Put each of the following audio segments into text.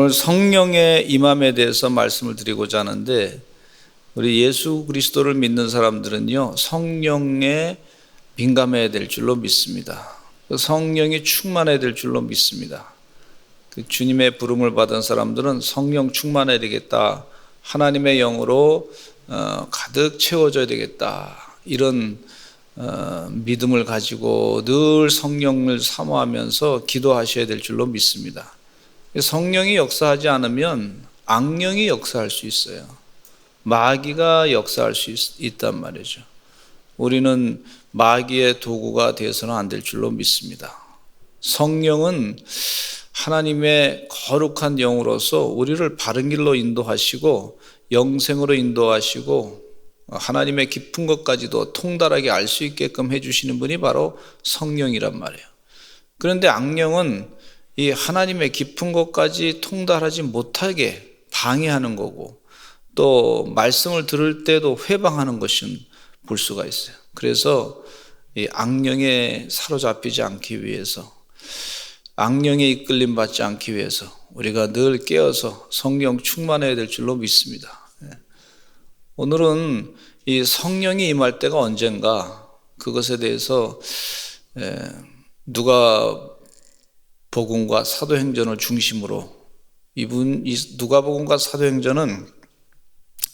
오늘 성령의 임함에 대해서 말씀을 드리고자 하는데, 우리 예수 그리스도를 믿는 사람들은요, 성령에 민감해야 될 줄로 믿습니다. 성령이 충만해야 될 줄로 믿습니다. 주님의 부름을 받은 사람들은 성령 충만해야 되겠다, 하나님의 영으로 가득 채워져야 되겠다, 이런 믿음을 가지고 늘 성령을 사모하면서 기도하셔야 될 줄로 믿습니다. 성령이 역사하지 않으면 악령이 역사할 수 있어요. 마귀가 역사할 수 있단 말이죠. 우리는 마귀의 도구가 되어서는 안 될 줄로 믿습니다. 성령은 하나님의 거룩한 영으로서 우리를 바른 길로 인도하시고 영생으로 인도하시고 하나님의 깊은 것까지도 통달하게 알 수 있게끔 해주시는 분이 바로 성령이란 말이에요. 그런데 악령은 이 하나님의 깊은 것까지 통달하지 못하게 방해하는 거고, 또 말씀을 들을 때도 회방하는 것은 볼 수가 있어요. 그래서 이 악령에 사로잡히지 않기 위해서, 악령에 이끌림 받지 않기 위해서 우리가 늘 깨어서 성령 충만해야 될 줄로 믿습니다. 오늘은 이 성령이 임할 때가 언젠가, 그것에 대해서 누가복음과 사도행전을 중심으로, 이 누가복음과 사도행전은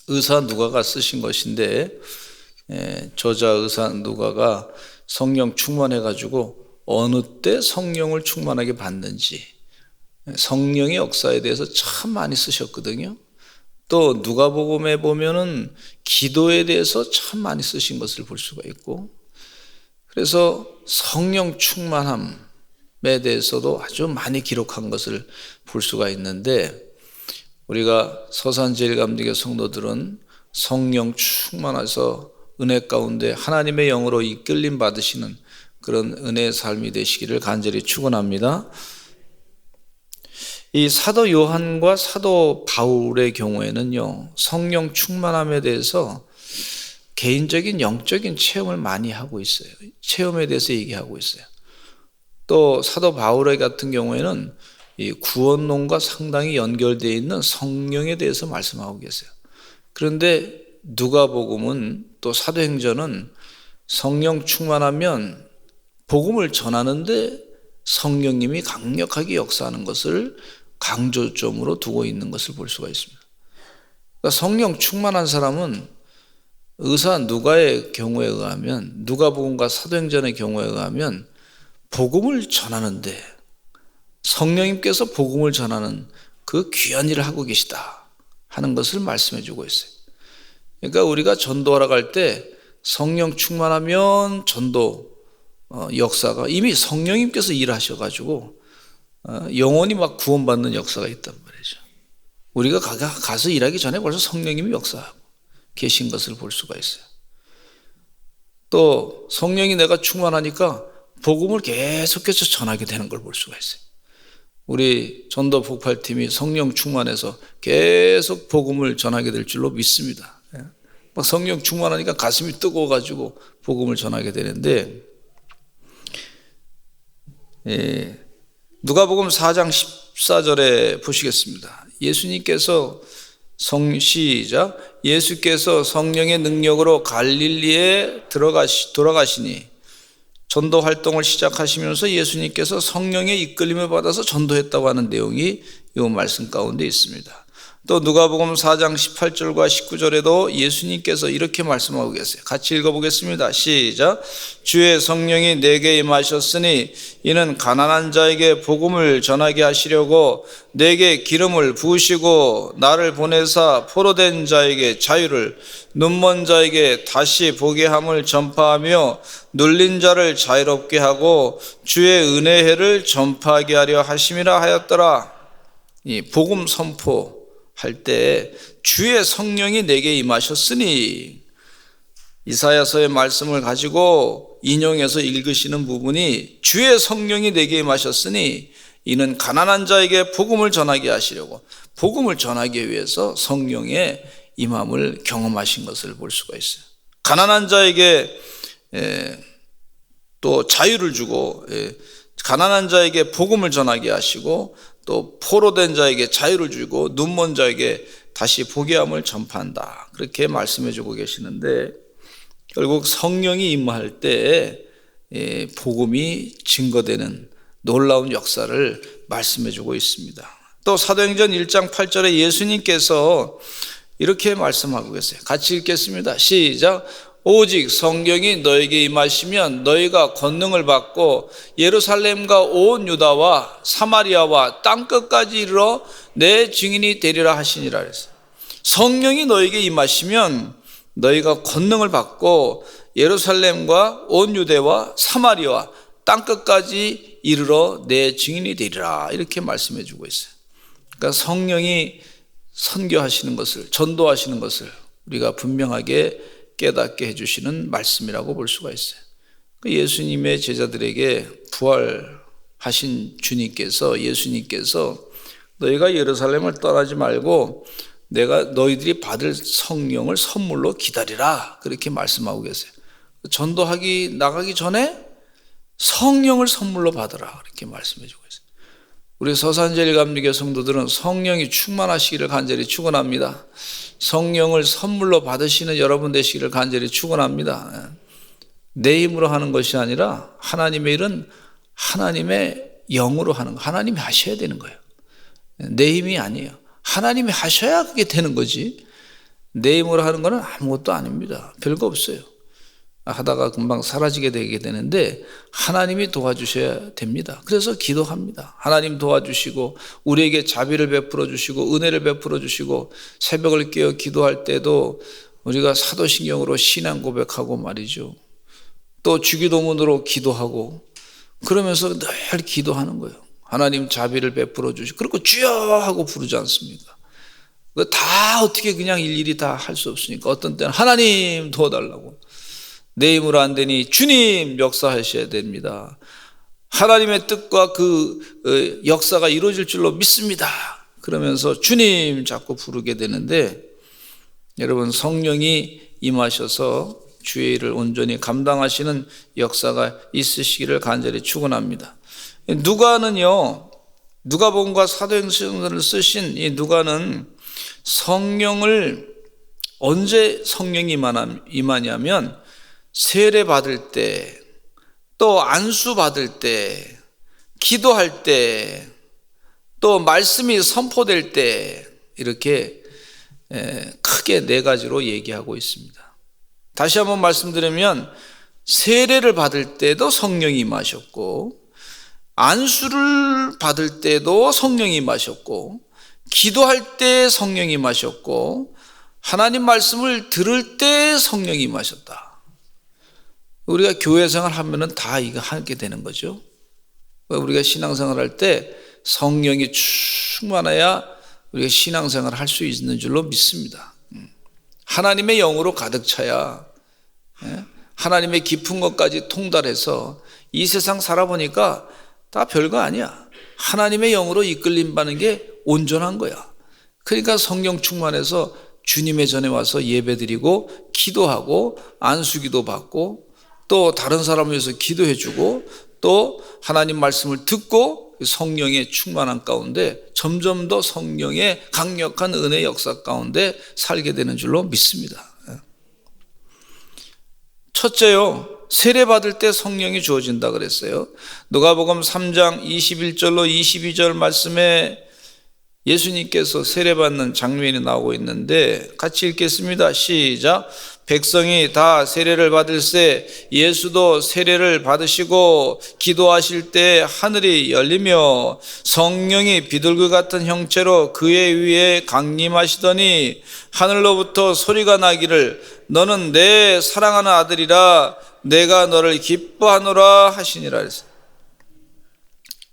의사 누가가 쓰신 것인데, 저자 의사 누가가 성령 충만해가지고 어느 때 성령을 충만하게 받는지, 성령의 역사에 대해서 참 많이 쓰셨거든요. 또 누가복음에 보면은 기도에 대해서 참 많이 쓰신 것을 볼 수가 있고, 그래서 성령 충만함에 대해서도 아주 많이 기록한 것을 볼 수가 있는데, 우리가 서산제일감리교 성도들은 성령 충만해서 은혜 가운데 하나님의 영으로 이끌림 받으시는 그런 은혜의 삶이 되시기를 간절히 축원합니다. 이 사도 요한과 사도 바울의 경우에는요, 성령 충만함에 대해서 개인적인 영적인 체험을 많이 하고 있어요. 체험에 대해서 얘기하고 있어요. 또 사도 바울의 같은 경우에는 이 구원론과 상당히 연결되어 있는 성령에 대해서 말씀하고 계세요. 그런데 누가복음은, 또 사도행전은 성령 충만하면 복음을 전하는데 성령님이 강력하게 역사하는 것을 강조점으로 두고 있는 것을 볼 수가 있습니다. 그러니까 성령 충만한 사람은 의사 누가의 경우에 의하면, 누가복음과 사도행전의 경우에 의하면 복음을 전하는데, 성령님께서 복음을 전하는 그 귀한 일을 하고 계시다 하는 것을 말씀해 주고 있어요. 그러니까 우리가 전도하러 갈 때 성령 충만하면 전도 역사가 이미 성령님께서 일하셔가지고 영혼이 막 구원받는 역사가 있단 말이죠. 우리가 가서 일하기 전에 벌써 성령님이 역사하고 계신 것을 볼 수가 있어요. 또 성령이 내가 충만하니까 복음을 계속해서 전하게 되는 걸 볼 수가 있어요. 우리 전도 폭발팀이 성령 충만해서 계속 복음을 전하게 될 줄로 믿습니다. 막 성령 충만하니까 가슴이 뜨거워가지고 복음을 전하게 되는데, 누가복음 4장 14절에 보시겠습니다. 예수님께서 시작, 예수께서 성령의 능력으로 갈릴리에 돌아가시니, 전도 활동을 시작하시면서 예수님께서 성령의 이끌림을 받아서 전도했다고 하는 내용이 이 말씀 가운데 있습니다. 또 누가복음 4장 18절과 19절에도 예수님께서 이렇게 말씀하고 계세요. 같이 읽어보겠습니다. 시작. 주의 성령이 내게 임하셨으니 이는 가난한 자에게 복음을 전하게 하시려고 내게 기름을 부으시고 나를 보내사 포로된 자에게 자유를, 눈먼 자에게 다시 보게 함을 전파하며 눌린 자를 자유롭게 하고 주의 은혜해를 전파하게 하려 하심이라 하였더라. 이 복음 선포 할 때 주의 성령이 내게 임하셨으니, 이사야서의 말씀을 가지고 인용해서 읽으시는 부분이 주의 성령이 내게 임하셨으니 이는 가난한 자에게 복음을 전하게 하시려고, 복음을 전하기 위해서 성령의 임함을 경험하신 것을 볼 수가 있어요. 가난한 자에게 또 자유를 주고, 가난한 자에게 복음을 전하게 하시고, 또 포로된 자에게 자유를 주고 눈먼 자에게 다시 보게 함을 전파한다. 그렇게 말씀해 주고 계시는데, 결국 성령이 임할 때 복음이 증거되는 놀라운 역사를 말씀해 주고 있습니다. 또 사도행전 1장 8절에 예수님께서 이렇게 말씀하고 계세요. 같이 읽겠습니다. 시작. 오직 성령이 너에게 임하시면 너희가 권능을 받고 예루살렘과 온 유다와 사마리아와 땅끝까지 이르러 내 증인이 되리라 하시니라 그랬어요. 성령이 너에게 임하시면 너희가 권능을 받고 예루살렘과 온 유대와 사마리아와 땅끝까지 이르러 내 증인이 되리라, 이렇게 말씀해 주고 있어요. 그러니까 성령이 선교하시는 것을, 전도하시는 것을 우리가 분명하게 깨닫게 해주시는 말씀이라고 볼 수가 있어요. 예수님의 제자들에게 부활하신 예수님께서 너희가 예루살렘을 떠나지 말고 내가 너희들이 받을 성령을 선물로 기다리라, 그렇게 말씀하고 계세요. 전도하기 나가기 전에 성령을 선물로 받으라, 그렇게 말씀해 주고 있어요. 우리 서산제일감리교 성도들은 성령이 충만하시기를 간절히 축원합니다. 성령을 선물로 받으시는 여러분 되시기를 간절히 축원합니다. 내 힘으로 하는 것이 아니라 하나님의 일은 하나님의 영으로 하는 거, 하나님이 하셔야 되는 거예요. 내 힘이 아니에요. 하나님이 하셔야 그게 되는 거지, 내 힘으로 하는 거는 아무것도 아닙니다. 별거 없어요. 하다가 금방 사라지게 되게 되는데 하나님이 도와주셔야 됩니다. 그래서 기도합니다. 하나님 도와주시고 우리에게 자비를 베풀어 주시고 은혜를 베풀어 주시고, 새벽을 깨어 기도할 때도 우리가 사도신경으로 신앙 고백하고 말이죠, 또 주기도문으로 기도하고, 그러면서 늘 기도하는 거예요. 하나님 자비를 베풀어 주시고, 그리고 주여 하고 부르지 않습니까? 다 어떻게 그냥 일일이 다 할 수 없으니까 어떤 때는 하나님 도와달라고, 내 힘으로 안 되니 주님 역사하셔야 됩니다. 하나님의 뜻과 그 역사가 이루어질 줄로 믿습니다. 그러면서 주님 자꾸 부르게 되는데, 여러분 성령이 임하셔서 주의 일을 온전히 감당하시는 역사가 있으시기를 간절히 축원합니다. 누가복음과 사도행전을 쓰신 이 누가는 성령을 언제 성령이 임하냐면 세례 받을 때, 또 안수 받을 때, 기도할 때, 또 말씀이 선포될 때, 이렇게 크게 4가지로 얘기하고 있습니다. 다시 한번 말씀드리면 세례를 받을 때도 성령이 임하셨고, 안수를 받을 때도 성령이 임하셨고, 기도할 때 성령이 임하셨고, 하나님 말씀을 들을 때 성령이 임하셨다. 우리가 교회 생활 하면은 다 이거 하게 되는 거죠. 우리가 신앙생활 할 때 성령이 충만해야 우리가 신앙생활 할 수 있는 줄로 믿습니다. 하나님의 영으로 가득 차야 하나님의 깊은 것까지 통달해서 이 세상 살아보니까 다 별거 아니야. 하나님의 영으로 이끌림 받는 게 온전한 거야. 그러니까 성령 충만해서 주님의 전에 와서 예배드리고 기도하고 안수기도 받고, 또 다른 사람을 위해서 기도해주고, 또 하나님 말씀을 듣고 성령의 충만한 가운데 점점 더 성령의 강력한 은혜 역사 가운데 살게 되는 줄로 믿습니다. 첫째요, 세례 받을 때 성령이 주어진다 그랬어요. 누가복음 3장 21절로 22절 말씀에 예수님께서 세례받는 장면이 나오고 있는데 같이 읽겠습니다. 시작. 백성이 다 세례를 받을새 예수도 세례를 받으시고 기도하실 때 하늘이 열리며 성령이 비둘기 같은 형체로 그의 위에 강림하시더니 하늘로부터 소리가 나기를 너는 내 사랑하는 아들이라 내가 너를 기뻐하노라 하시니라 그랬어요.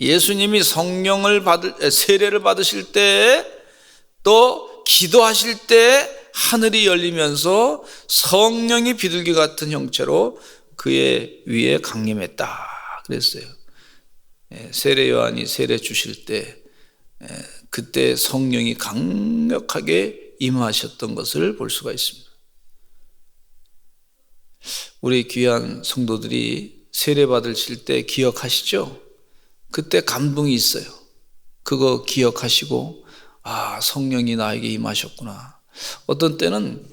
예수님이 세례를 받으실 때, 또 기도하실 때 하늘이 열리면서 성령이 비둘기 같은 형체로 그의 위에 강림했다 그랬어요. 세례 요한이 세례 주실 때 그때 성령이 강력하게 임하셨던 것을 볼 수가 있습니다. 우리 귀한 성도들이 세례 받으실 때 기억하시죠? 그때 감동이 있어요. 그거 기억하시고 성령이 나에게 임하셨구나. 어떤 때는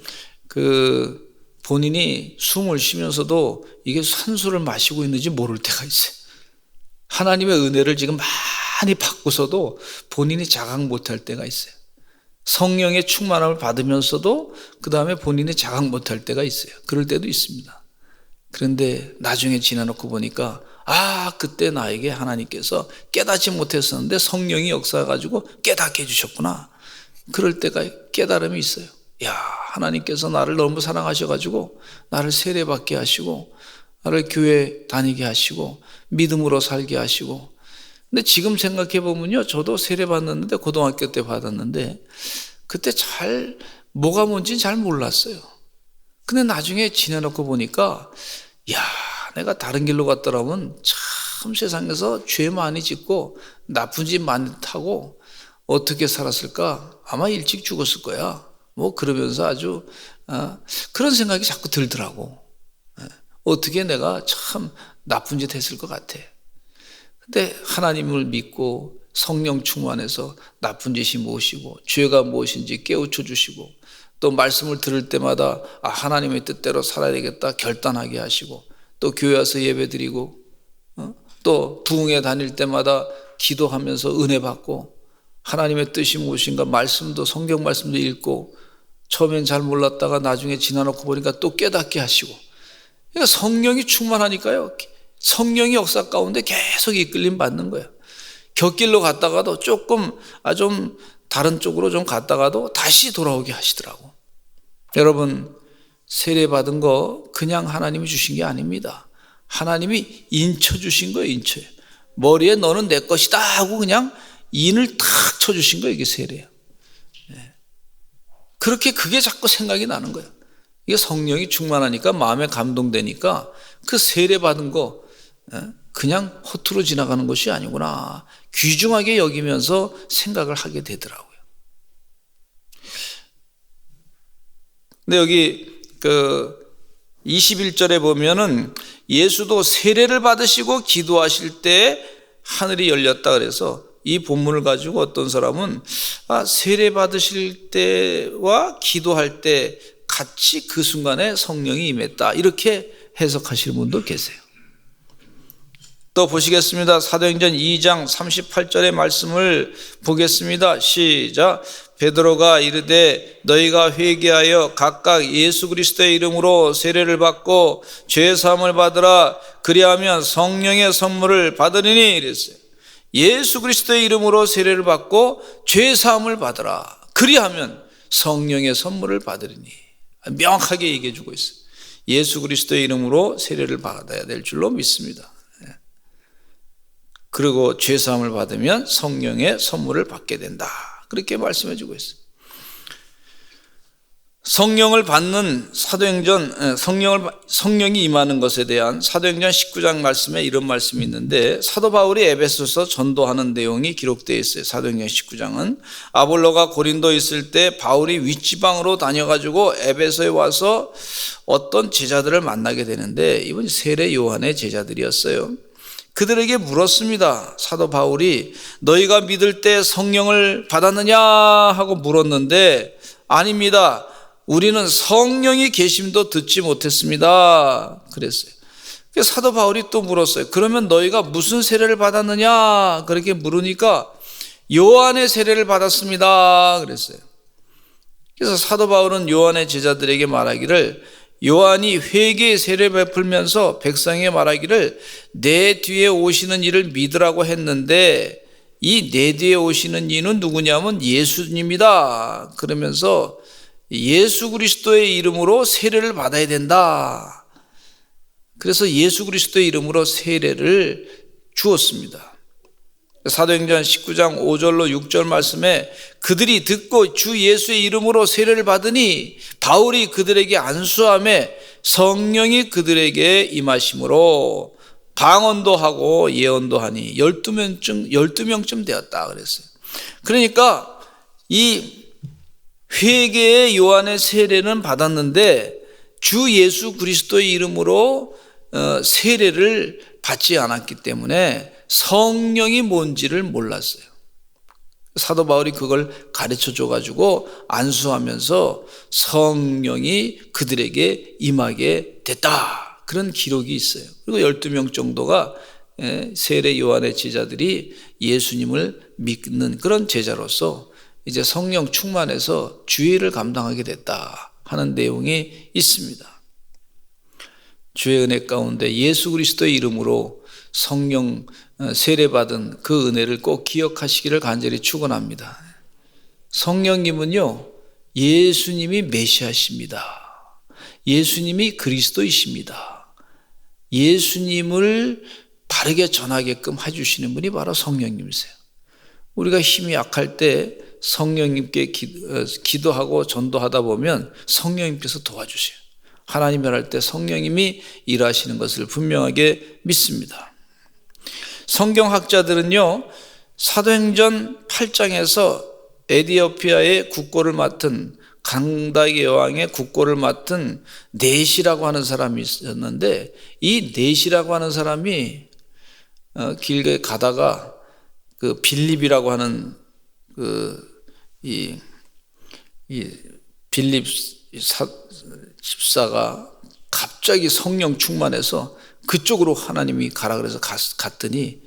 본인이 숨을 쉬면서도 이게 산소를 마시고 있는지 모를 때가 있어요. 하나님의 은혜를 지금 많이 받고서도 본인이 자각 못할 때가 있어요. 성령의 충만함을 받으면서도 그 다음에 본인이 자각 못할 때가 있어요. 그럴 때도 있습니다. 그런데 나중에 지나놓고 보니까 그때 나에게 하나님께서 깨닫지 못했었는데 성령이 역사해가지고 깨닫게 해주셨구나. 그럴 때가 깨달음이 있어요. 하나님께서 나를 너무 사랑하셔가지고 나를 세례받게 하시고 나를 교회 다니게 하시고 믿음으로 살게 하시고. 근데 지금 생각해 보면요, 저도 세례받았는데 고등학교 때 받았는데 그때 뭐가 뭔지 잘 몰랐어요. 근데 나중에 지내놓고 보니까 내가 다른 길로 갔더라면 참 세상에서 죄 많이 짓고 나쁜 짓 많이 타고 어떻게 살았을까? 아마 일찍 죽었을 거야. 그러면서 아주 그런 생각이 자꾸 들더라고. 어떻게 내가 참 나쁜 짓 했을 것 같아. 근데 하나님을 믿고 성령 충만해서 나쁜 짓이 무엇이고 죄가 무엇인지 깨우쳐 주시고 또 말씀을 들을 때마다 하나님의 뜻대로 살아야 되겠다 결단하게 하시고 또 교회 와서 예배 드리고 또 부흥회 다닐 때마다 기도하면서 은혜 받고 하나님의 뜻이 무엇인가 말씀도 성경 말씀도 읽고 처음엔 잘 몰랐다가 나중에 지나놓고 보니까 또 깨닫게 하시고. 그러니까 성령이 충만하니까요, 성령이 역사 가운데 계속 이끌림 받는 거예요. 곁길로 갔다가도 조금 좀 다른 쪽으로 좀 갔다가도 다시 돌아오게 하시더라고. 여러분, 세례 받은 거 그냥 하나님이 주신 게 아닙니다. 하나님이 인쳐 주신 거예요. 인쳐요. 머리에 너는 내 것이다 하고 그냥 인을 탁 쳐주신 거예요. 이게 세례예요. 그게 자꾸 생각이 나는 거예요. 이게 성령이 충만하니까 마음에 감동되니까 그 세례 받은 거 그냥 허투루 지나가는 것이 아니구나. 귀중하게 여기면서 생각을 하게 되더라고요. 근데 여기 21절에 보면은 예수도 세례를 받으시고 기도하실 때 하늘이 열렸다 그래서 이 본문을 가지고 어떤 사람은 세례 받으실 때와 기도할 때 같이 그 순간에 성령이 임했다 이렇게 해석하시는 분도 계세요. 또 보시겠습니다. 사도행전 2장 38절의 말씀을 보겠습니다. 시작. 베드로가 이르되 너희가 회개하여 각각 예수 그리스도의 이름으로 세례를 받고 죄 사함을 받으라. 그리하면 성령의 선물을 받으리니 이랬어요. 예수 그리스도의 이름으로 세례를 받고 죄 사함을 받으라. 그리하면 성령의 선물을 받으리니. 명확하게 얘기해 주고 있어요. 예수 그리스도의 이름으로 세례를 받아야 될 줄로 믿습니다. 그리고 죄 사함을 받으면 성령의 선물을 받게 된다. 그렇게 말씀해 주고 있어요. 성령을 받는 사도행전, 성령이 임하는 것에 대한 사도행전 19장 말씀에 이런 말씀이 있는데 사도 바울이 에베소서 전도하는 내용이 기록되어 있어요. 사도행전 19장은 아볼로가 고린도에 있을 때 바울이 윗지방으로 다녀가지고 에베소에 와서 어떤 제자들을 만나게 되는데 이분이 세례 요한의 제자들이었어요. 그들에게 물었습니다. 사도 바울이 너희가 믿을 때 성령을 받았느냐 하고 물었는데 아닙니다. 우리는 성령이 계심도 듣지 못했습니다. 그랬어요. 사도 바울이 또 물었어요. 그러면 너희가 무슨 세례를 받았느냐? 그렇게 물으니까 요한의 세례를 받았습니다. 그랬어요. 그래서 사도 바울은 요한의 제자들에게 말하기를 요한이 회개의 세례를 베풀면서 백성에게 말하기를 내 뒤에 오시는 이를 믿으라고 했는데 이 내 뒤에 오시는 이는 누구냐면 예수님이다. 그러면서 예수 그리스도의 이름으로 세례를 받아야 된다. 그래서 예수 그리스도의 이름으로 세례를 주었습니다. 사도행전 19장 5절로 6절 말씀에 그들이 듣고 주 예수의 이름으로 세례를 받으니 바울이 그들에게 안수함에 성령이 그들에게 임하심으로 방언도 하고 예언도 하니 12명쯤 되었다 그랬어요. 그러니까 이 회개의 요한의 세례는 받았는데 주 예수 그리스도의 이름으로 세례를 받지 않았기 때문에 성령이 뭔지를 몰랐어요. 사도 바울이 그걸 가르쳐 줘가지고 안수하면서 성령이 그들에게 임하게 됐다, 그런 기록이 있어요. 그리고 12명 정도가 세례 요한의 제자들이 예수님을 믿는 그런 제자로서 이제 성령 충만해서 주일을 감당하게 됐다 하는 내용이 있습니다. 주의 은혜 가운데 예수 그리스도의 이름으로 성령 세례받은 그 은혜를 꼭 기억하시기를 간절히 축원합니다. 성령님은요, 예수님이 메시아십니다. 예수님이 그리스도이십니다. 예수님을 바르게 전하게끔 해주시는 분이 바로 성령님이세요. 우리가 힘이 약할 때 성령님께 기도하고 전도하다 보면 성령님께서 도와주세요. 하나님 일할 때 성령님이 일하시는 것을 분명하게 믿습니다. 성경학자들은요, 사도행전 8장에서 에디오피아의 국고를 맡은 강다기 여왕의 국고를 맡은 넷이라고 하는 사람이 있었는데, 이 넷이라고 하는 사람이 길게 가다가 그 빌립이라고 하는 이 빌립 집사가 갑자기 성령 충만해서 그쪽으로 하나님이 가라 그래서 갔더니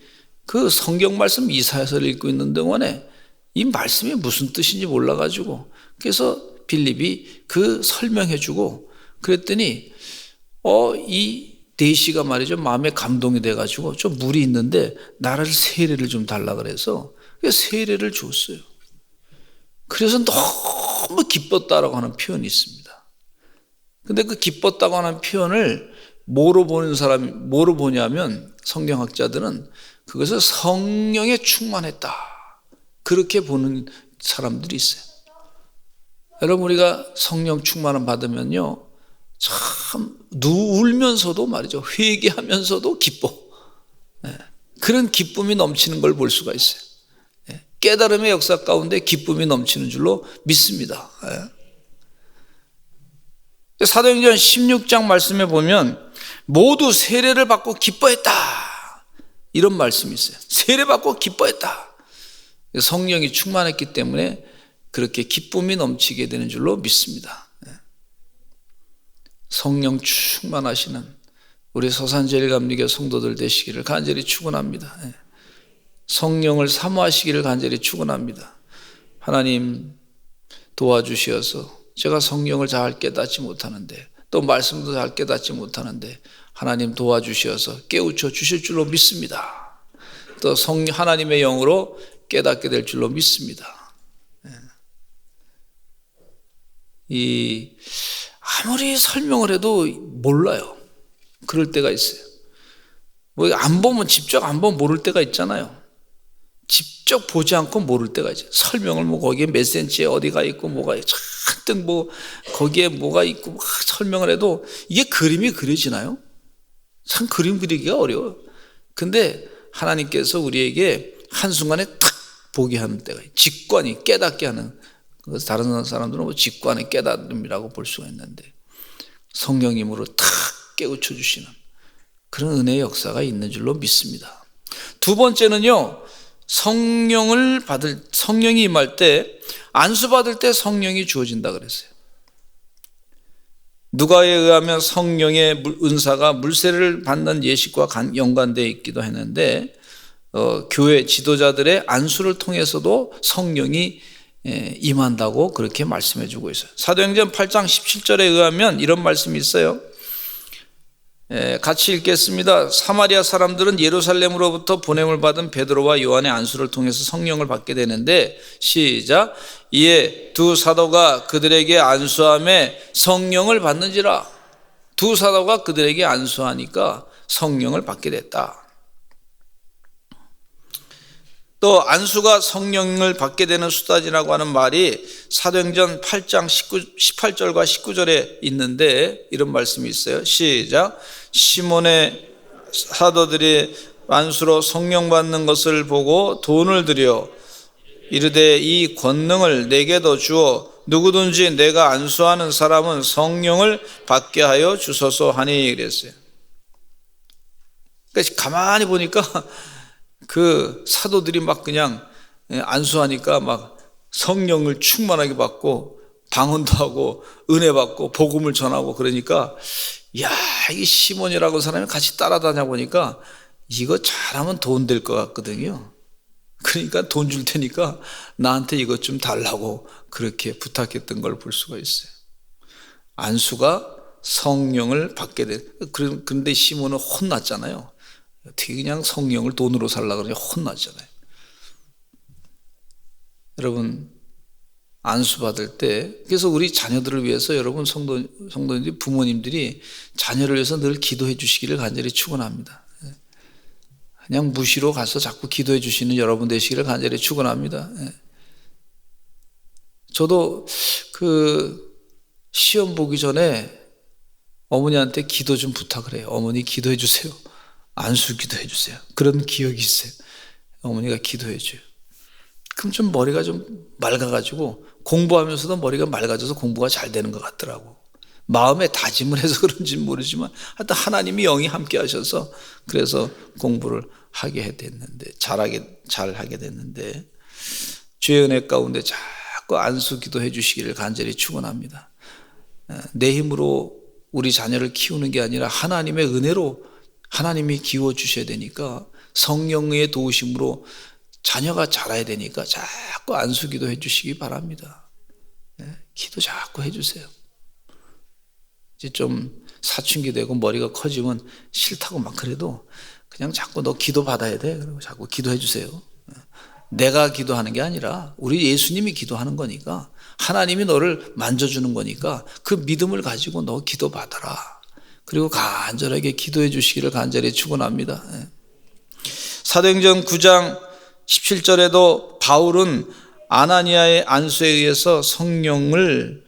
그 성경 말씀 이사야서를 읽고 있는 동안에 이 말씀이 무슨 뜻인지 몰라가지고, 그래서 빌립이 그 설명해주고 그랬더니 이 대시가 말이죠, 마음에 감동이 돼가지고 좀 물이 있는데 나를 세례를 좀 달라 그래서 세례를 줬어요. 그래서 너무 기뻤다라고 하는 표현이 있습니다. 근데 그 기뻤다고 하는 표현을 뭐로 보냐면 성경학자들은 그것을 성령에 충만했다, 그렇게 보는 사람들이 있어요. 여러분, 우리가 성령 충만을 받으면요, 참 울면서도 말이죠, 회개하면서도 기뻐. 그런 기쁨이 넘치는 걸 볼 수가 있어요. 깨달음의 역사 가운데 기쁨이 넘치는 줄로 믿습니다. 사도행전 16장 말씀에 보면 모두 세례를 받고 기뻐했다, 이런 말씀이 있어요. 세례받고 기뻐했다. 성령이 충만했기 때문에 그렇게 기쁨이 넘치게 되는 줄로 믿습니다. 성령 충만하시는 우리 서산제일감리교 성도들 되시기를 간절히 축원합니다. 성령을 사모하시기를 간절히 축원합니다. 하나님 도와주시어서 제가 성령을 잘 깨닫지 못하는데, 또 말씀도 잘 깨닫지 못하는데 하나님 도와주시어서 깨우쳐 주실 줄로 믿습니다. 또 하나님의 영으로 깨닫게 될 줄로 믿습니다. 아무리 설명을 해도 몰라요. 그럴 때가 있어요. 안 보면, 직접 안 보면 모를 때가 있잖아요. 직접 보지 않고 모를 때가 있어요. 설명을 거기에 몇 센치에 어디가 있고 뭐가 있고 잔뜩 거기에 뭐가 있고 막 설명을 해도 이게 그림이 그려지나요? 참 그림 그리기가 어려워요. 근데 하나님께서 우리에게 한순간에 탁 보게 하는 때가 있어요. 직관이 깨닫게 하는, 다른 사람들은 직관의 깨달음이라고 볼 수가 있는데 성령님으로 탁 깨우쳐 주시는 그런 은혜의 역사가 있는 줄로 믿습니다. 두 번째는요, 성령이 임할 때, 안수받을 때 성령이 주어진다 그랬어요. 누가에 의하면 성령의 은사가 물세례를 받는 예식과 연관되어 있기도 했는데, 교회 지도자들의 안수를 통해서도 성령이 임한다고 그렇게 말씀해 주고 있어요. 사도행전 8장 17절에 의하면 이런 말씀이 있어요. 같이 읽겠습니다. 사마리아 사람들은 예루살렘으로부터 보냄을 받은 베드로와 요한의 안수를 통해서 성령을 받게 되는데, 시작. 이에 두 사도가 그들에게 안수함에 성령을 받는지라. 두 사도가 그들에게 안수하니까 성령을 받게 됐다. 또 안수가 성령을 받게 되는 수단이라고 하는 말이 사도행전 8장 18절과 19절에 있는데 이런 말씀이 있어요. 시작. 시몬의 사도들이 안수로 성령 받는 것을 보고 돈을 들여 이르되 이 권능을 내게도 주어 누구든지 내가 안수하는 사람은 성령을 받게 하여 주소서 하니 그랬어요. 그러니까 가만히 보니까 그 사도들이 막 그냥 안수하니까 막 성령을 충만하게 받고 방언도 하고 은혜 받고 복음을 전하고 그러니까 야, 이 시몬이라고 사람이 같이 따라다녀 보니까 이거 잘하면 돈 될 것 같거든요. 그러니까 돈 줄 테니까 나한테 이것 좀 달라고 그렇게 부탁했던 걸 볼 수가 있어요. 안수가 성령을 받게 돼. 그런데 시몬은 혼났잖아요. 어떻게 그냥 성령을 돈으로 살라 그러냐 혼났잖아요. 여러분 안수 받을 때 그래서 우리 자녀들을 위해서 여러분 성도님들 부모님들이 자녀를 위해서 늘 기도해 주시기를 간절히 축원합니다. 그냥 무시로 가서 자꾸 기도해 주시는 여러분 되시기를 간절히 축원합니다. 저도 그 시험 보기 전에 어머니한테 기도 좀 부탁을 해요. 어머니 기도해 주세요. 안수 기도해 주세요. 그런 기억이 있어요. 어머니가 기도해 줘요. 그럼 좀 머리가 좀 맑아가지고 공부하면서도 머리가 맑아져서 공부가 잘 되는 것 같더라고. 마음에 다짐을 해서 그런지는 모르지만 하여튼 하나님이 영이 함께 하셔서 그래서 공부를 하게 됐는데 잘 하게 됐는데 주의 은혜 가운데 자꾸 안수 기도해 주시기를 간절히 축원합니다. 내 힘으로 우리 자녀를 키우는 게 아니라 하나님의 은혜로 하나님이 키워 주셔야 되니까 성령의 도우심으로 자녀가 자라야 되니까 자꾸 안수 기도해 주시기 바랍니다. 기도 자꾸 해주세요. 이제 좀 사춘기 되고 머리가 커지면 싫다고 막 그래도 그냥 자꾸 너 기도 받아야 돼. 그리고 자꾸 기도해 주세요. 내가 기도하는 게 아니라 우리 예수님이 기도하는 거니까 하나님이 너를 만져주는 거니까 그 믿음을 가지고 너 기도 받아라. 그리고 간절하게 기도해 주시기를 간절히 축원합니다. 사도행전 9장 17절에도 바울은 아나니아의 안수에 의해서 성령을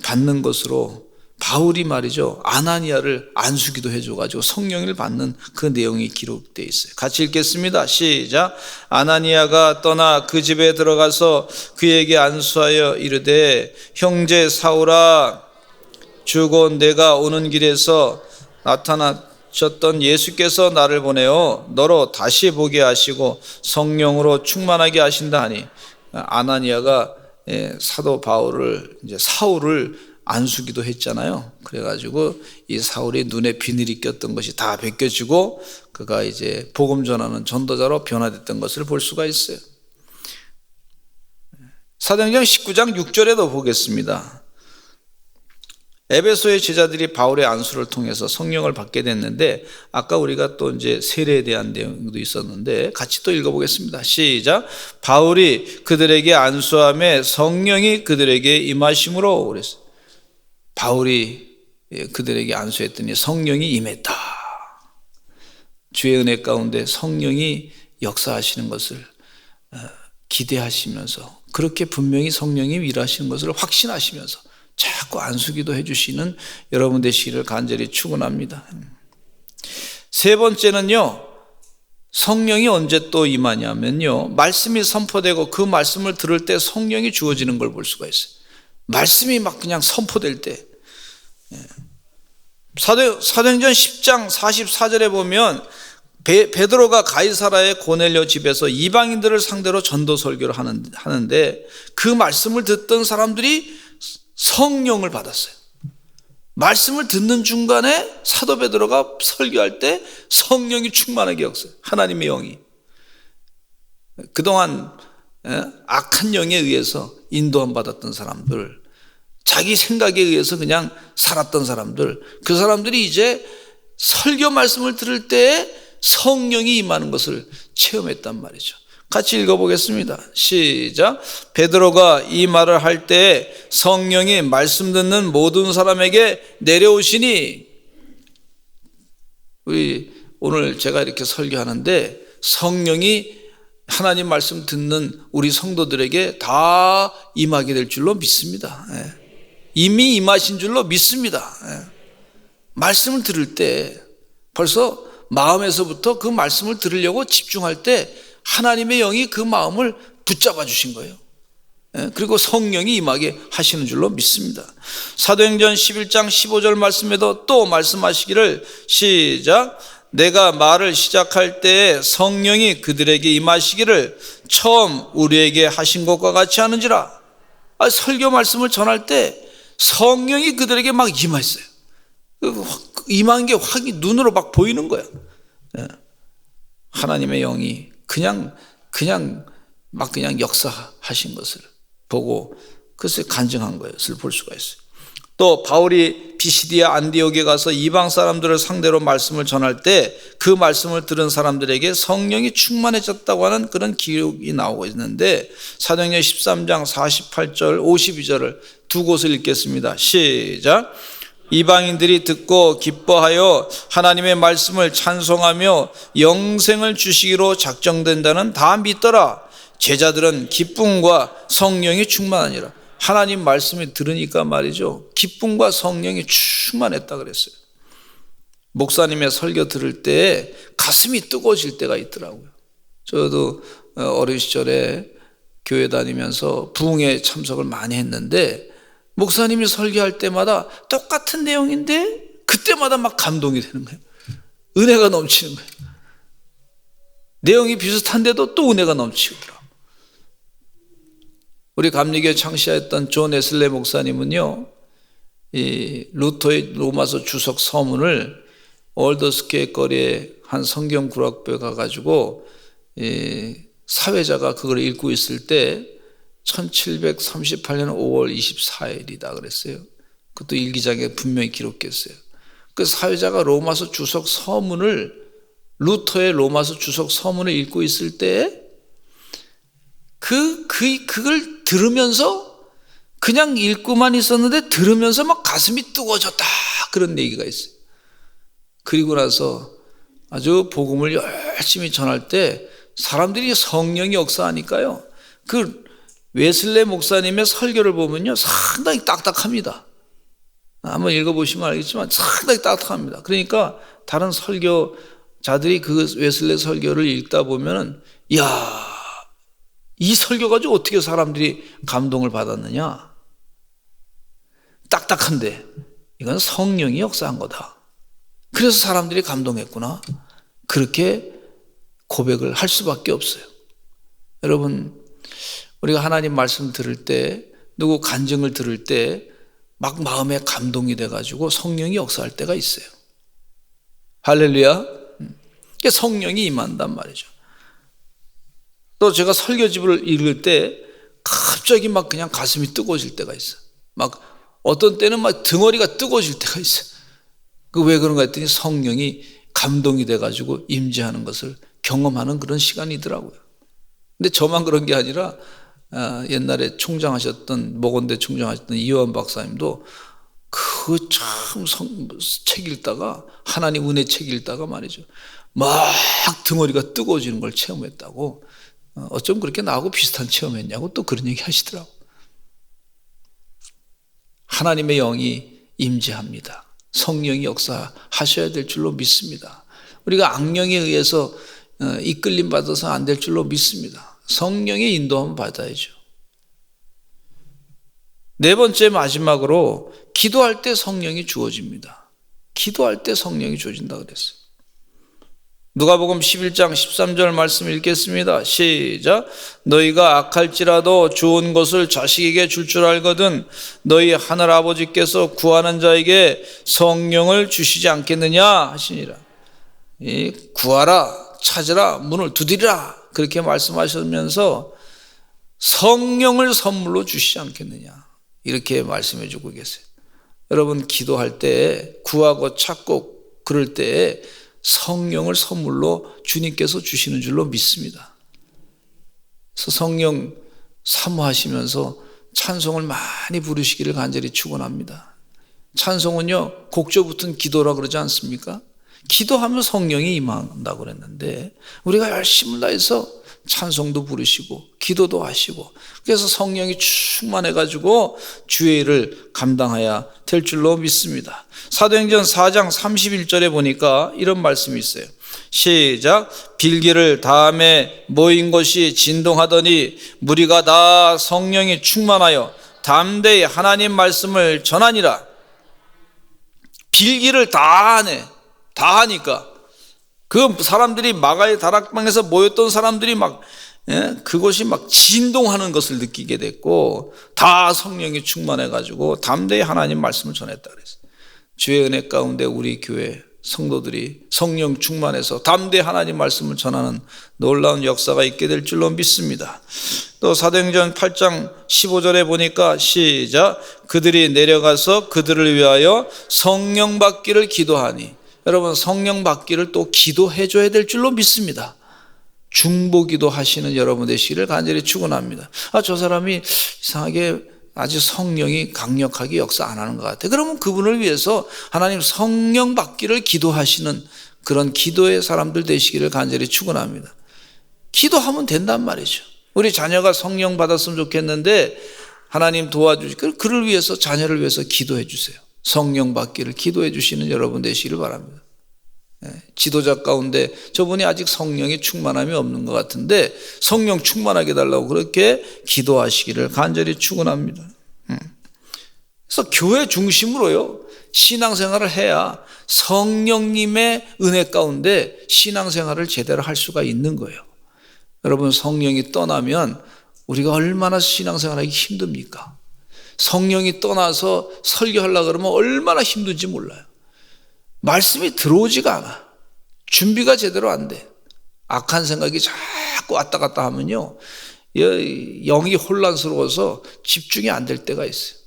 받는 것으로 바울이 말이죠 아나니아를 안수기도 해줘가지고 성령을 받는 그 내용이 기록되어 있어요. 같이 읽겠습니다. 시작. 아나니아가 떠나 그 집에 들어가서 그에게 안수하여 이르되 형제 사울아 주고 내가 오는 길에서 나타나셨던 예수께서 나를 보내어 너로 다시 보게 하시고 성령으로 충만하게 하신다 하니 아나니아가 사도 바울을 이제 사울을 안수기도 했잖아요. 그래가지고 이 사울의 눈에 비늘이 꼈던 것이 다 벗겨지고 그가 이제 복음 전하는 전도자로 변화됐던 것을 볼 수가 있어요. 사도행전 19장 6절에도 보겠습니다. 에베소의 제자들이 바울의 안수를 통해서 성령을 받게 됐는데 아까 우리가 또 이제 세례에 대한 내용도 있었는데 같이 또 읽어보겠습니다. 시작. 바울이 그들에게 안수함에 성령이 그들에게 임하심으로 그랬어요. 바울이 그들에게 안수했더니 성령이 임했다. 주의 은혜 가운데 성령이 역사하시는 것을 기대하시면서 그렇게 분명히 성령이 일하시는 것을 확신하시면서 자꾸 안수기도 해주시는 여러분 되시기를 간절히 축원합니다. 세 번째는요, 성령이 언제 또 임하냐면요, 말씀이 선포되고 그 말씀을 들을 때 성령이 주어지는 걸 볼 수가 있어요. 말씀이 막 그냥 선포될 때. 사도행전 10장 44절에 보면 베드로가 가이사라의 고넬료 집에서 이방인들을 상대로 전도 설교를 하는데 그 말씀을 듣던 사람들이 성령을 받았어요. 말씀을 듣는 중간에 사도 베드로가 설교할 때 성령이 충만하게 역사해요. 하나님의 영이. 그동안 악한 영에 의해서 인도함 받았던 사람들, 자기 생각에 의해서 그냥 살았던 사람들, 그 사람들이 이제 설교 말씀을 들을 때 성령이 임하는 것을 체험했단 말이죠. 같이 읽어보겠습니다. 시작. 베드로가 이 말을 할 때 성령이 말씀 듣는 모든 사람에게 내려오시니, 우리 오늘 제가 이렇게 설교하는데 성령이 하나님 말씀 듣는 우리 성도들에게 다 임하게 될 줄로 믿습니다. 이미 임하신 줄로 믿습니다. 말씀을 들을 때 벌써 마음에서부터 그 말씀을 들으려고 집중할 때 하나님의 영이 그 마음을 붙잡아 주신 거예요. 그리고 성령이 임하게 하시는 줄로 믿습니다. 사도행전 11장 15절 말씀에도 또 말씀하시기를 시작. 내가 말을 시작할 때에 성령이 그들에게 임하시기를 처음 우리에게 하신 것과 같이 하는지라. 설교 말씀을 전할 때 성령이 그들에게 막 임했어요. 임한 게 확 눈으로 막 보이는 거야. 하나님의 영이 그냥 역사하신 것을 보고 그것을 간증한 것을 볼 수가 있어요. 또 바울이 비시디아 안디옥에 가서 이방 사람들을 상대로 말씀을 전할 때 그 말씀을 들은 사람들에게 성령이 충만해졌다고 하는 그런 기록이 나오고 있는데, 사도행전 13장 48절 52절을 두 곳을 읽겠습니다. 시작. 이방인들이 듣고 기뻐하여 하나님의 말씀을 찬송하며 영생을 주시기로 작정된다는 다 믿더라. 제자들은 기쁨과 성령이 충만하니라. 하나님 말씀을 들으니까 말이죠, 기쁨과 성령이 충만했다 그랬어요. 목사님의 설교 들을 때 가슴이 뜨거워질 때가 있더라고요. 저도 어린 시절에 교회 다니면서 부흥회 참석을 많이 했는데, 목사님이 설교할 때마다 똑같은 내용인데 그때마다 막 감동이 되는 거예요. 은혜가 넘치는 거예요. 내용이 비슷한데도 또 은혜가 넘치더라고요. 우리 감리교회 창시했던 존 웨슬레 목사님은요, 이 루터의 로마서 주석 서문을 올더스케 거리에 한 성경 구락부에 가가지고 사회자가 그걸 읽고 있을 때 1738년 5월 24일이다 그랬어요. 그것도 일기장에 분명히 기록했어요. 그 사회자가 로마서 주석 서문을, 루터의 로마서 주석 서문을 읽고 있을 때 그걸 들으면서, 그냥 읽고만 있었는데 들으면서 막 가슴이 뜨거워졌다, 그런 얘기가 있어요. 그리고 나서 아주 복음을 열심히 전할 때 사람들이 성령이 역사하니까요, 그 웨슬레 목사님의 설교를 보면요 상당히 딱딱합니다. 한번 읽어보시면 알겠지만 상당히 딱딱합니다. 그러니까 다른 설교자들이 그 웨슬레 설교를 읽다 보면은, 이야, 이 설교 가지고 어떻게 사람들이 감동을 받았느냐, 딱딱한데 이건 성령이 역사한 거다, 그래서 사람들이 감동했구나, 그렇게 고백을 할 수밖에 없어요. 여러분, 우리가 하나님 말씀 들을 때, 누구 간증을 들을 때 막 마음에 감동이 돼가지고 성령이 역사할 때가 있어요. 할렐루야. 성령이 임한단 말이죠. 또 제가 설교집을 읽을 때 갑자기 막 그냥 가슴이 뜨거워질 때가 있어요. 막 어떤 때는 막 등어리가 뜨거워질 때가 있어요. 그 왜 그런가 했더니 성령이 감동이 돼가지고 임재하는 것을 경험하는 그런 시간이더라고요. 근데 저만 그런 게 아니라 옛날에 총장하셨던, 목원대 총장하셨던 이효원 박사님도 그 참 책 읽다가, 하나님 은혜 책 읽다가 말이죠, 막 등어리가 뜨거워지는 걸 체험했다고, 어쩜 그렇게 나하고 비슷한 체험했냐고 또 그런 얘기 하시더라고. 하나님의 영이 임재합니다. 성령이 역사하셔야 될 줄로 믿습니다. 우리가 악령에 의해서 이끌림 받아서 안 될 줄로 믿습니다. 성령의 인도함을 받아야죠. 네 번째, 마지막으로 기도할 때 성령이 주어집니다. 기도할 때 성령이 주어진다 그랬어요. 누가복음 11장 13절 말씀 읽겠습니다. 시작. 너희가 악할지라도 좋은 것을 자식에게 줄 알거든 너희 하늘 아버지께서 구하는 자에게 성령을 주시지 않겠느냐 하시니라. 구하라, 찾으라, 문을 두드리라, 그렇게 말씀하시면서 성령을 선물로 주시지 않겠느냐, 이렇게 말씀해 주고 계세요. 여러분, 기도할 때, 구하고 찾고 그럴 때 성령을 선물로 주님께서 주시는 줄로 믿습니다. 그래서 성령 사모하시면서 찬송을 많이 부르시기를 간절히 축원합니다. 찬송은요, 곡조 붙은 기도라 그러지 않습니까? 기도하면 성령이 임한다고 그랬는데, 우리가 열심을 다해서 찬송도 부르시고 기도도 하시고, 그래서 성령이 충만해가지고 주의 일을 감당해야 될 줄로 믿습니다. 사도행전 4장 31절에 보니까 이런 말씀이 있어요. 시작. 빌기를 다음에 모인 것이 진동하더니 무리가 다 성령이 충만하여 담대히 하나님 말씀을 전하니라. 빌기를 다 하네. 다 하니까 그 사람들이 마가의 다락방에서 모였던 사람들이 막 예? 그것이 막 진동하는 것을 느끼게 됐고 다 성령이 충만해가지고 담대히 하나님 말씀을 전했다 그랬어요. 주의 은혜 가운데 우리 교회 성도들이 성령 충만해서 담대히 하나님 말씀을 전하는 놀라운 역사가 있게 될 줄로 믿습니다. 또 사도행전 8장 15절에 보니까 시작, 그들이 내려가서 그들을 위하여 성령 받기를 기도하니. 여러분, 성령 받기를 또 기도해 줘야 될 줄로 믿습니다. 중보기도 하시는 여러분 되시기를 간절히 축원합니다. 저 사람이 이상하게 아직 성령이 강력하게 역사 안 하는 것 같아. 그러면 그분을 위해서 하나님 성령 받기를 기도하시는 그런 기도의 사람들 되시기를 간절히 축원합니다. 기도하면 된단 말이죠. 우리 자녀가 성령 받았으면 좋겠는데 하나님 도와주시고 그를 위해서, 자녀를 위해서 기도해 주세요. 성령 받기를 기도해 주시는 여러분 되시기를 바랍니다. 지도자 가운데 저분이 아직 성령의 충만함이 없는 것 같은데 성령 충만하게 달라고 그렇게 기도하시기를 간절히 축원합니다. 그래서 교회 중심으로요, 신앙생활을 해야 성령님의 은혜 가운데 신앙생활을 제대로 할 수가 있는 거예요. 여러분, 성령이 떠나면 우리가 얼마나 신앙생활하기 힘듭니까? 성령이 떠나서 설교하려고 그러면 얼마나 힘든지 몰라요. 말씀이 들어오지가 않아. 준비가 제대로 안 돼. 악한 생각이 자꾸 왔다 갔다 하면요, 영이 혼란스러워서 집중이 안 될 때가 있어요.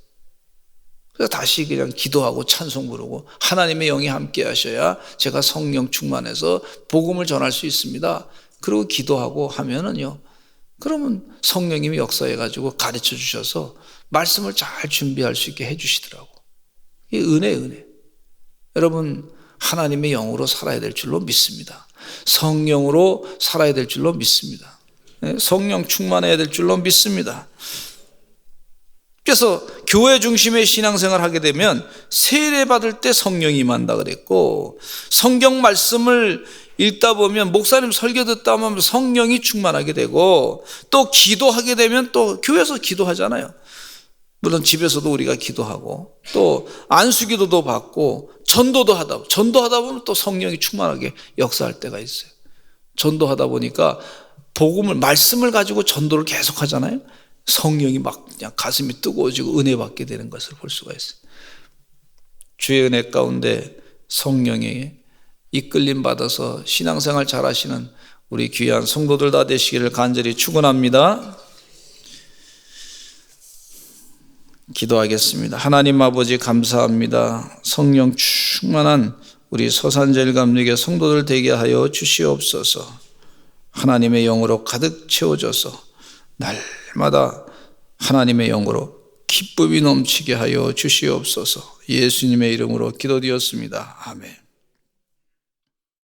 그래서 다시 그냥 기도하고 찬송 부르고 하나님의 영이 함께 하셔야 제가 성령 충만해서 복음을 전할 수 있습니다. 그리고 기도하고 하면은요, 그러면 성령님이 역사해가지고 가르쳐 주셔서 말씀을 잘 준비할 수 있게 해주시더라고. 이 은혜. 여러분, 하나님의 영으로 살아야 될 줄로 믿습니다. 성령으로 살아야 될 줄로 믿습니다. 성령 충만해야 될 줄로 믿습니다. 그래서 교회 중심의 신앙생활을 하게 되면 세례 받을 때 성령이 임한다 그랬고, 성경 말씀을 읽다 보면 목사님 설교 듣다 보면 성령이 충만하게 되고, 또 기도하게 되면 또 교회에서 기도하잖아요. 물론 집에서도 우리가 기도하고 또 안수기도도 받고 전도하다 보면 또 성령이 충만하게 역사할 때가 있어요. 전도하다 보니까 복음을, 말씀을 가지고 전도를 계속 하잖아요. 성령이 막 그냥 가슴이 뜨거워지고 은혜 받게 되는 것을 볼 수가 있어요. 주의 은혜 가운데 성령의 이끌림 받아서 신앙생활 잘하시는 우리 귀한 성도들 다 되시기를 간절히 축원합니다. 기도하겠습니다. 하나님 아버지, 감사합니다. 성령 충만한 우리 서산제일감리교 성도들 되게 하여 주시옵소서. 하나님의 영으로 가득 채워져서 날마다 하나님의 영으로 기쁨이 넘치게 하여 주시옵소서. 예수님의 이름으로 기도드렸습니다. 아멘.